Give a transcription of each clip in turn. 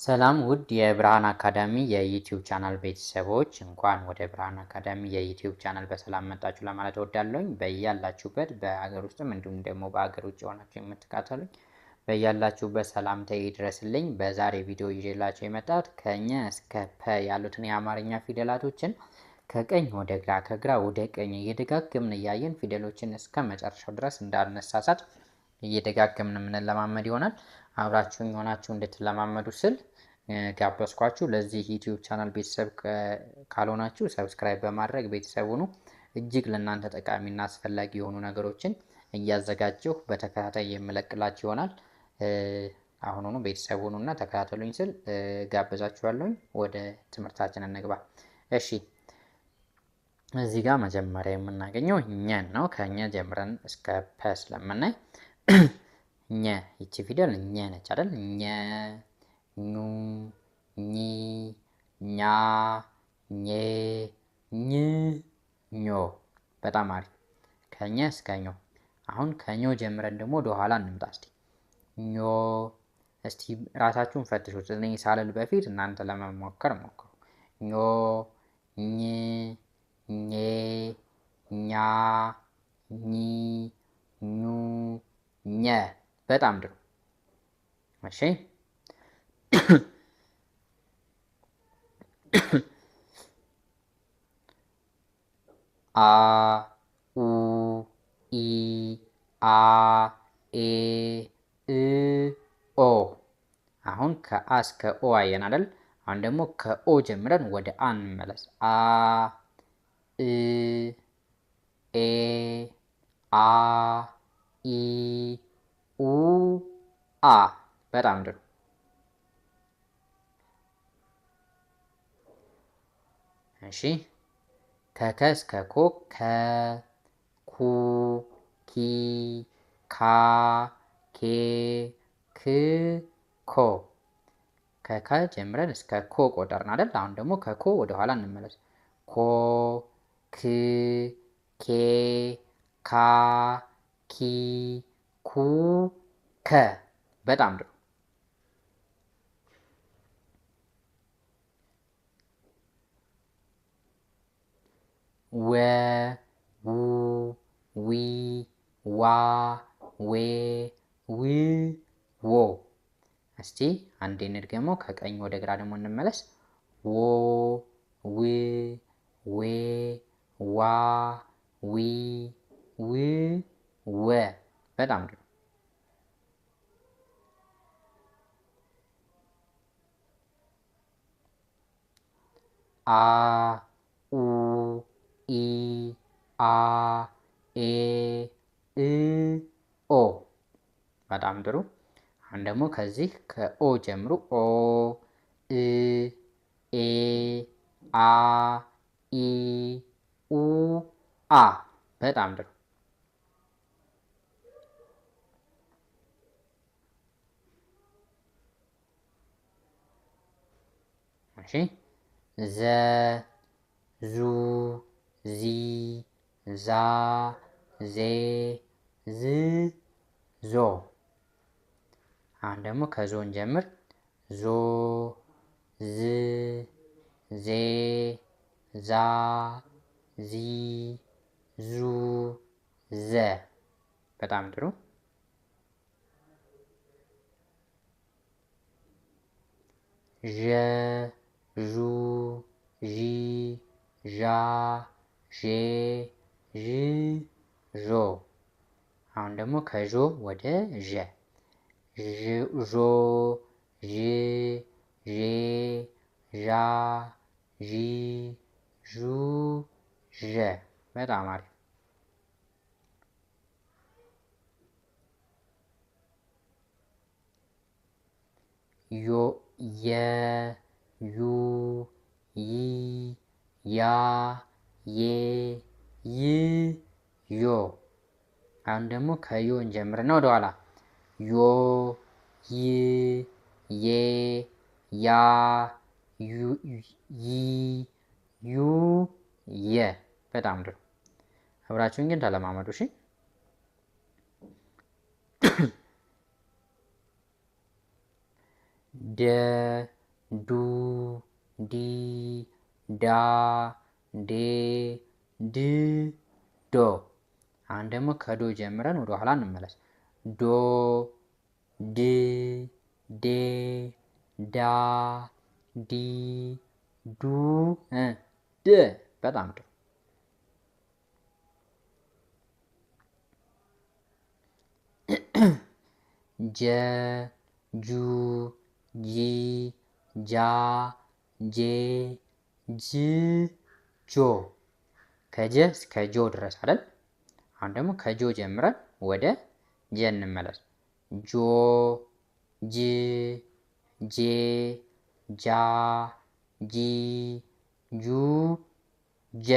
ሰላም ውድ የብርሃን አካዳሚ የዩቲዩብ ቻናል ቤተሰቦች እንኳን ወደ ብርሃን አካዳሚ የዩቲዩብ ቻናል በሰላም መጣችሁ ለማለት እወዳለሁኝ። በያላችሁበት በአገር ውስጥም እንዲሁም ደግሞ በአገር ውጭ ሆናችሁ የምትከታተሉኝ በያላችሁበት ሰላምታዬ ይድረስልኝ። በዛሬ ቪዲዮ ይዤላችሁ የመጣሁት ከኘ እስከ ፐ ያሉትን የአማርኛ ፊደላቶችን ከቀኝ ወደ ግራ ከግራ ወደ ቀኝ እየደጋገምን እያየን ፊደሎችን እስከ መጨረሻው ድረስ እንዳልነሳሳት እየደጋገምን የምንለማመድ ይሆናል። አብራችሁኝ ሆናችሁ እንድትለማመዱ ስል ጋበዝኳችሁ። ለዚህ ዩቲዩብ ቻናል ቤተሰብ ካልሆናችሁ ሰብስክራይብ በማድረግ ቤተሰብ ሁኑ። እጅግ ለእናንተ ጠቃሚና አስፈላጊ የሆኑ ነገሮችን እያዘጋጀሁ በተከታታይ የምለቅላችሁ ይሆናል። አሁኑኑ ቤተሰብ ሁኑና ተከታተሉኝ ስል ጋበዛችኋለሁኝ። ወደ ትምህርታችን እንግባ። እሺ፣ እዚህ ጋር መጀመሪያ የምናገኘው ኘን ነው። ከኘ ጀምረን እስከ ፐ ስለምናይ ኘ ይቺ ፊደል ኘ ነች አይደል? ኘ፣ ኙ፣ ኚ፣ ኛ፣ ኜ፣ ኝ፣ ኞ። በጣም አሪፍ። ከኘ እስከ ኞ። አሁን ከኞ ጀምረን ደግሞ ወደ ኋላ እንምጣ። እስቲ ኞ። እስቲ ራሳችሁን ፈትሹት። እኔ ሳልል በፊት እናንተ ለመሞከር ሞክሩ። ኞ፣ ኝ፣ ኜ፣ ኛ፣ ኚ፣ ኙ፣ ኘ። በጣም ጥሩ። እሺ፣ አ፣ ኡ፣ ኢ፣ አ፣ ኤ፣ እ፣ ኦ። አሁን ከአ እስከ ኦ አየን አይደል? አሁን ደግሞ ከኦ ጀምረን ወደ አ እንመለስ። አ፣ እ፣ ኤ፣ አ፣ ኢ፣ ኡ፣ አ። በጣም ጥሩ። እሺ፣ ከከ እስከ ኮ ከ፣ ኩ፣ ኪ፣ ካ፣ ኬ፣ ክ፣ ኮ። ከከ ጀምረን እስከ ኮ ቆጠርን አይደል? አሁን ደግሞ ከኮ ወደ ኋላ እንመለስ። ኮ፣ ክ፣ ኬ፣ ካ፣ ኪ፣ ኩ፣ ከ። በጣም ጥሩ። ወ፣ ው፣ ዊ፣ ዋ፣ ዌ፣ ው፣ ዎ። እስቲ አንዴ እንድገመው። ከቀኝ ወደ ግራ ደግሞ እንመለስ። ዎ፣ ው፣ ዌ፣ ዋ፣ ዊ፣ ው፣ ወ። በጣም ጥሩ። አ፣ ኡ፣ ኢ፣ አ፣ ኤ፣ እ፣ ኦ። በጣም ጥሩ። አሁን ደግሞ ከዚህ ከኦ ጀምሩ። ኦ፣ እ፣ ኤ፣ አ፣ ኢ፣ ኡ፣ አ። በጣም ጥሩ። እሺ፣ ዘ፣ ዙ፣ ዚ፣ ዛ፣ ዜ፣ ዝ፣ ዞ። አሁን ደግሞ ከዞን ጀምር። ዞ፣ ዝ፣ ዜ፣ ዛ፣ ዚ፣ ዙ፣ ዘ። በጣም ጥሩ። ዠ፣ ዡ፣ ዢ፣ ዣ፣ ዤ፣ ዥ፣ ዦ። አሁን ደግሞ ከዦ ወደ ዠ። ዦ፣ ዥ፣ ዤ፣ ዣ፣ ዢ፣ ዡ፣ ዠ። በጣም አሪፍ። ዮ፣ የ፣ ዩ፣ ይ፣ ያ፣ ዬ፣ ይ፣ ዮ። አሁን ደግሞ ከዮ እንጀምርና ወደ ኋላ ዮ፣ ይ፣ ዬ፣ ያ፣ ይ፣ ዩ፣ የ። በጣም ጥሩ። አብራችሁን ግን ተለማመዱ። እሺ፣ ደ ዱ ዲ ዳ ዴ ድ ዶ። አሁን ደግሞ ከዶ ጀምረን ወደ ኋላ እንመለስ። ዶ ድ ዴ ዳ ዲ ዱ ድ። በጣም ጥሩ። ጀ ጁ ጂ ጃ ጄ ጅ ጆ። ከጀ እስከ ጆ ድረስ አይደል? አሁን ደግሞ ከጆ ጀምረን ወደ ጀ እንመለስ። ጆ ጅ ጄ ጃ ጂ ጁ ጀ።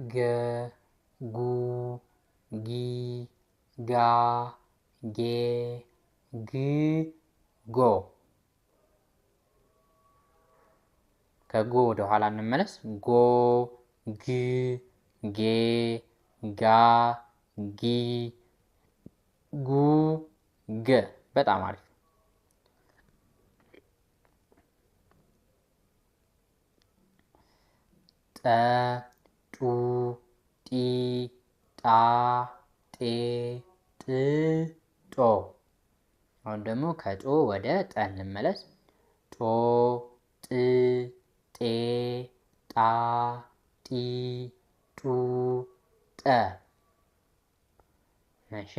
ገ ጉ ጊ ጋ ጌ ግ ጎ። ከጎ ወደ ኋላ እንመለስ። ጎ ግ ጌ ጋ ጊ ጉ ገ። በጣም አሪፍ። ጠ ጡ ጢ ጣ ጤ ጥ ጦ። አሁን ደግሞ ከጦ ወደ ጠ እንመለስ። ጦ ጥ ጤ ጣ ጢ ጡ ጠ። እሺ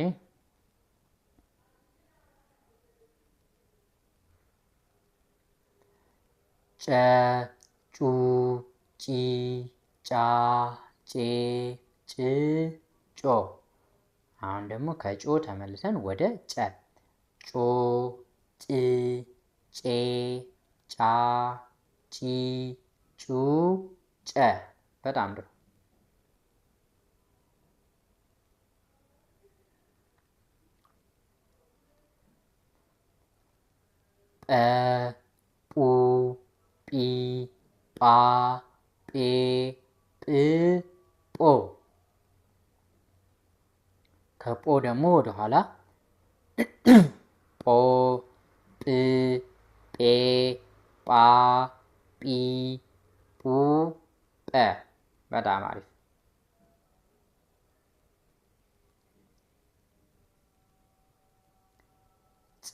ጨ ጩ ጪ ጫ ጬ ጭ ጮ። አሁን ደግሞ ከጮ ተመልሰን ወደ ጨ። ጮ ጭ ጬ ጫ ጪ ጩ ጨ። በጣም ጥሩ። ጰ ጱ ጲ ጳ ጴ ጵ ጶ። ከጶ ደግሞ ወደ ኋላ ጶ ጵ ጴ ጳ ጲ ጱ ጰ። በጣም አሪፍ። ጸ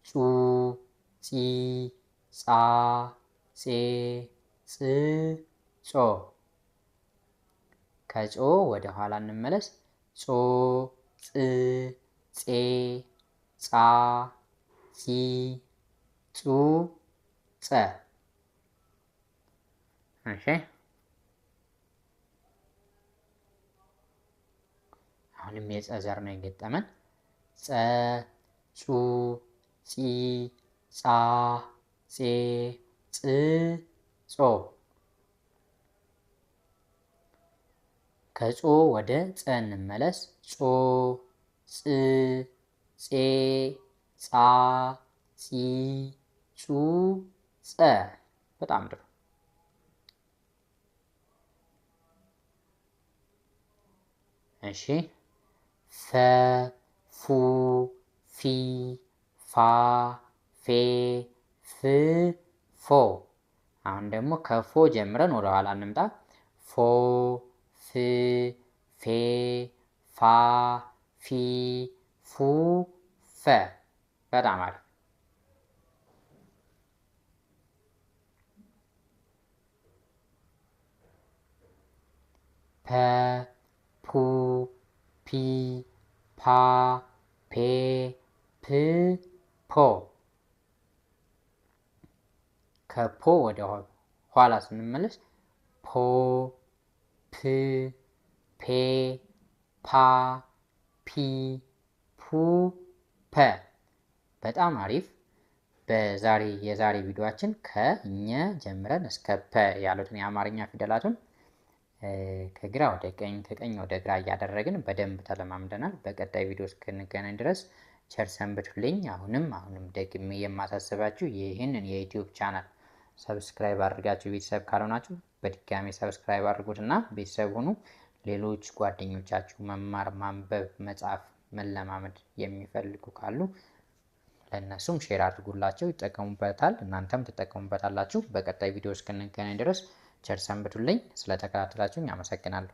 ጹ ጺ ጻ ጼ ጽ ጾ። ከጾ ወደ ኋላ እንመለስ። ጾ ጽ ጼ ጻ ጺ ጹ ጸ። እሺ አሁንም የጸ ዘር ነው የገጠመን። ጸ ጹ ጺ ጻ ጼ ጽ ጾ። ከጾ ወደ ጸ እንመለስ። ጾ ጽ ጼ ጻ ጺ ጹ ጸ። በጣም ጥሩ። እሺ ፈ ፉ ፊ ፋ ፌ ፍ ፎ። አሁን ደግሞ ከፎ ጀምረን ወደ ኋላ እንምጣ። ፎ ፍ ፌ ፋ ፊ ፉ ፈ። በጣም አሪፍ። ፐ ፑ ፒ ፓ ፔ ፕ ፖ። ከፖ ወደ ኋላ ስንመለስ ፖ ፕ ፔ ፓ ፒ ፑ ፐ። በጣም አሪፍ። የዛሬ ቪዲዮአችን ከኘ ጀምረን እስከ ፐ ያሉትን የአማርኛ ፊደላቱን ከግራ ወደ ቀኝ ከቀኝ ወደ ግራ እያደረግን በደንብ ተለማምደናል። በቀጣይ ቪዲዮ እስክንገናኝ ድረስ ቸር ሰንብቱልኝ። አሁንም ደግሜ የማሳስባችሁ ይህንን የዩቲዩብ ቻናል ሰብስክራይብ አድርጋችሁ ቤተሰብ ካልሆናችሁ በድጋሚ ሰብስክራይብ አድርጉትና ቤተሰብ ሁኑ። ሌሎች ጓደኞቻችሁ መማር፣ ማንበብ፣ መጻፍ፣ መለማመድ የሚፈልጉ ካሉ ለእነሱም ሼር አድርጉላቸው፣ ይጠቀሙበታል፣ እናንተም ትጠቀሙበታላችሁ። በቀጣይ ቪዲዮ እስክንገናኝ ድረስ ቸር ሰንብቱልኝ። ስለተከታተላችሁኝ አመሰግናለሁ።